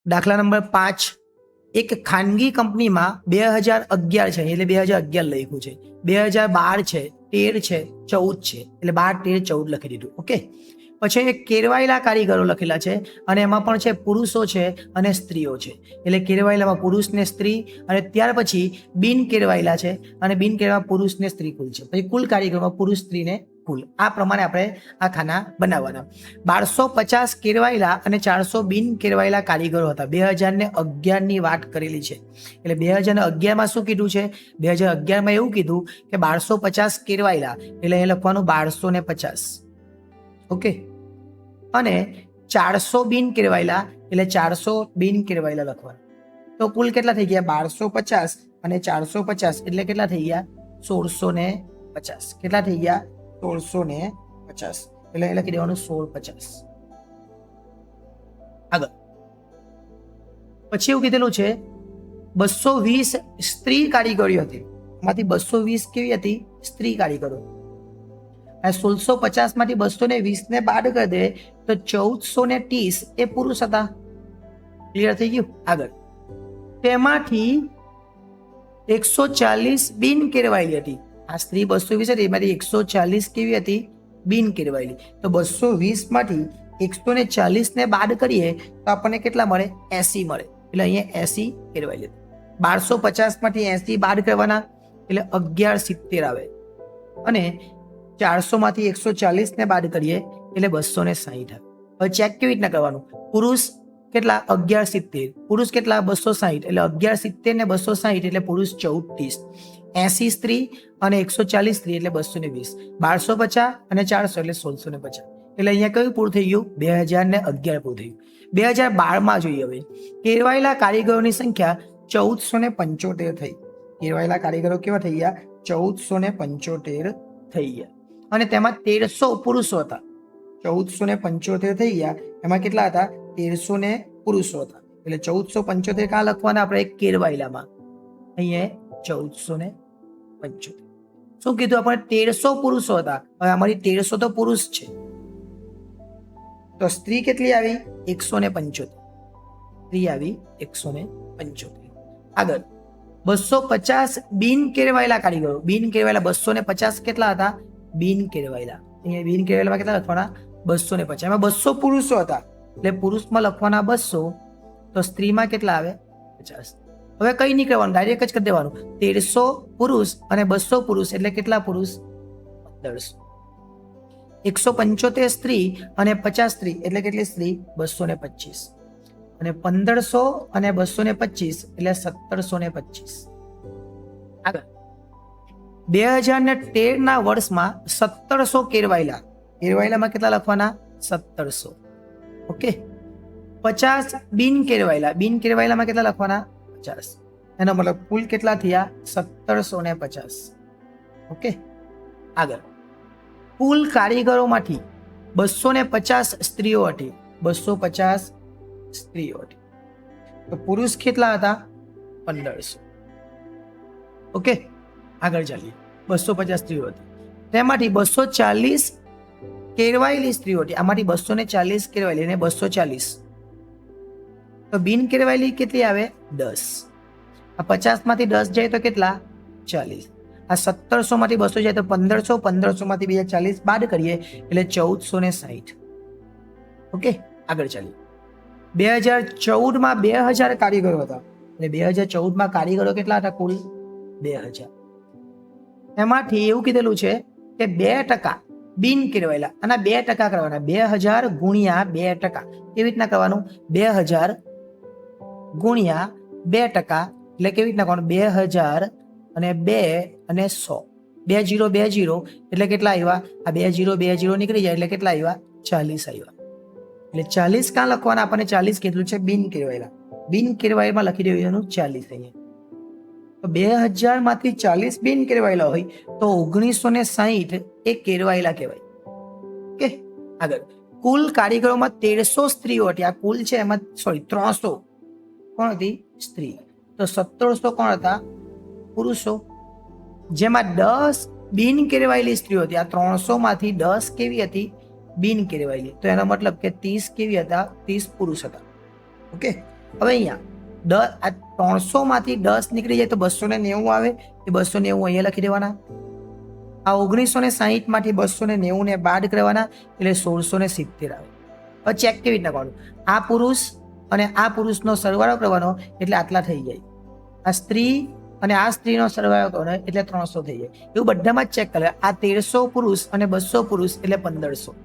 દાખલા નંબર 5, એક ખાનગી કંપનીમાં 2011 છે એટલે 2011 લખ્યું છે, 2012 છે, 13 છે, 14 છે એટલે 12, 13, 14 લખી દીધું. ઓકે. પછી એક કેરવાયેલા કારીગરો લખેલા છે અને એમાં પણ છે પુરુષો છે અને સ્ત્રીઓ છે. એટલે કેરવાયેલામાં પુરુષ ને સ્ત્રી, અને ત્યાર પછી બિન કેરવાયેલા છે અને બિન કેરવાયેલા પુરુષ ને સ્ત્રી કુલ છે. પછી કુલ કારીગરોમાં પુરુષ, સ્ત્રી ને કુલ. આ પ્રમાણે આપણે આ ખાના બનાવવાના. 1250 કેરવાયેલા અને 400 બિન કેરવાયેલા કારીગરો હતા. 2011 ની વાત કરેલી છે. એટલે 2011માં શું કીધું છે? 2011માં એવું કીધું કે 1250 કેરવાયેલા એટલે એ લખવાનું 1250. ઓકે. અને 400 બિન કેરવાયેલા એટલે 400 બિન કેરવાયેલા લખવાના. તો કુલ કેટલા થઈ ગયા? 1250 અને 450 એટલે કેટલા થઈ ગયા? 1650. કેટલા થઈ ગયા? 1650. એટલે લખી દેવાનું 1650. આગળ પછી એવું કીધેલું છે 220 સ્ત્રી કારીગરો હતી. એમાંથી 220 કેવી હતી? સ્ત્રી કારીગરો. 1650 માંથી 220 ને બાદ કરી દે તો 1430 એ પુરુષ હતા. ક્લિયર થઈ ગયું? આગળ તેમાંથી 140 બિન કેરવાયેલી હતી. આ સ્ત્રી 220 હતી, એમાંથી 140 કેવી હતી? બિન કેરવાયેલી. તો 220 માંથી 140 ને બાદ કરીએ તો આપણને કેટલા મળે? 80 મળે. એટલે અહીંયા 80 કેરવાયેલી. 1250 માંથી 80 બાદ કરવાના એટલે 1170 આવે. અને 400 માંથી 140 ને બાદ કરીએ એટલે 260 આવે. હવે ચેક કેવી રીતના કરવાનું? પુરુષ કેટલા? 1170. પુરુષ કેટલા? 260. એટલે 1170 ને 260 એટલે પુરુષ 1430. 80 સ્ત્રી અને 140 સ્ત્રી એટલે 220. 1250 અને 400 એટલે 1650. એટલે અહીંયા કયું પૂરું થઈ ગયું? 2011 પૂરું થયું. 2012માં જોઈએ. હવે કેરવાયેલા કારીગરોની સંખ્યા 1475 થઈ. કેરવાયેલા કારીગરો કેવા થઈ ગયા? 1475 થઈ ગયા. અને તેમાં 1300 પુરુષો હતા. 1475 થઈ ગયા. એમાં કેટલા હતા? 1300 પુરુષો હતા. એટલે 1475 કાં લખવાના આપણે? કેરવાયેલામાં. અહીંયા 1475. શું કીધું આપણે? 1300 પુરુષો હતા. હવે અમારી 1300 તો પુરુષ છે, તો સ્ત્રી કેટલી આવી? 175. સ્ત્રી આવી 175. આગળ 250 બિન કેરવાયેલા કારીગરો. બિન કેરવાયેલા 250 કેટલા હતા? બિન કેરવાયેલા. અહીંયા બિન કેરવાયેલામાં કેટલા લખવાના? 250. એમાં 200 પુરુષો હતા એટલે પુરુષમાં લખવાના 200. તો સ્ત્રીમાં કેટલા આવે? 50. હવે કઈ નહીં કરવાનું, ડાયરેક્ટ જ કરી દેવાનું. 1300 પુરુષ અને 200 પુરુષ એટલે કેટલા પુરુષ? 1500. 175 સ્ત્રી અને 50 સ્ત્રી એટલે કેટલી સ્ત્રી? 225. અને 1500 અને 225 એટલે 1725. આગળ 2013 ના વર્ષમાં 1700 કેરવાયેલા. કેરવાયેલામાં કેટલા લખવાના? 1700. ઓકે. 50 બિન કેરવાયેલા. બિન કેરવાયેલામાં કેટલા લખવાના? 50. એનો મતલબ કુલ કેટલા થયા? 1750. ઓકે. આગળ કુલ કારીગરોમાંથી 250 સ્ત્રીઓ હતી. 250 સ્ત્રીઓ હતી. તો પુરુષ કેટલા હતા? 1500. ઓકે. આગળ ચાલીએ. 250 સ્ત્રીઓ હતી. તેમાંથી 240 કેરવાયેલી સ્ત્રીઓ હતી. આમાંથી 240 કેરવાયેલી અને 240. તો બિન કેરવાયેલી કેટલી આવે? 10. આ 50 માંથી 10 જાય તો કેટલા? 40. આ 1700 માંથી 200 જાય તો 1500. 1500 માંથી 240 બાદ કરીએ એટલે 1460. ઓકે. આગળ ચાલીએ. 2014માં 2000 કારીગરો હતા. એટલે 2014માં કારીગરો કેટલા હતા? કુલ 2000. એમાંથી એવું કીધેલું છે કે 2% બિન કેરવાયેલા. આના 2% કરવાના. 2000 ગુણ્યા 2%. કેવી રીતના કરવાનું? 2000 ગુણ્યા 2%. એટલે કેવી રીતના કરવાનું? 2000 અને 2 અને 100. 20 20 એટલે કેટલા આવ્યા? આ 20 20 નીકળી જાય એટલે કેટલા આવ્યા? 40 આવ્યા. એટલે 40 કાં લખવાના? આપણને 40 કીધું છે બિન કેરવાયેલા. બિન કેરવાયેલામાં લખી દેવાનું 40 અહીંયા. તો 2000 માંથી 40 બિન કેરવાયેલા હોય તો 1960 એ કેરવાયેલા કહેવાય. ઓકે. આગળ કુલ કારીગરોમાં 1300 સ્ત્રીઓ હતી. આ કુલ છે એમાં 300 કોણ હતી? સ્ત્રી. તો 1700 કોણ હતા? પુરુષો. જેમાં 10 બિન કેરવાયેલી સ્ત્રીઓ હતી. આ 300 માંથી 10 કેવી હતી? બિન કેરવાયેલી. તો એનો મતલબ કે 30 કેવી હતા? 30 પુરુષ હતા. ઓકે. હવે અહીંયા આ 300માંથી 10 નીકળી જાય તો 290 આવે. એ 290 અહીંયા લખી દેવાના. આ 1960માંથી 290 ને બાદ કરવાના એટલે 1670 આવે. હવે ચેક કેવી રીતના કરવાનું? આ પુરુષ અને આ પુરુષનો સરવાળો કરવાનો એટલે આટલા થઈ જાય. આ સ્ત્રી અને આ સ્ત્રીનો સરવાળો કરવાનો એટલે 300 થઈ જાય. એવું બધામાં જ ચેક કરે. આ 1300 પુરુષ અને 200 પુરુષ એટલે 1500.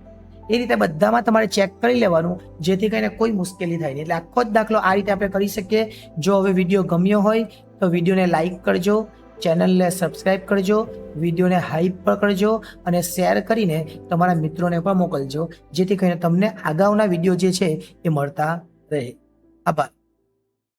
એ રીતે બધામાં તમારે ચેક કરી લેવાનું, જેથી કરીને કોઈ મુશ્કેલી થાય નહીં. એટલે આખો જ દાખલો આ રીતે આપણે કરી શકીએ. જો હવે વિડીયો ગમ્યો હોય તો વિડીયોને લાઈક કરજો, ચેનલને સબસ્ક્રાઈબ કરજો, વિડીયોને હાઈપ પણ કરજો અને શેર કરીને તમારા મિત્રોને પણ મોકલજો, જેથી કરીને તમને અગાઉના વિડીયો જે છે એ મળતા રહે. આભાર.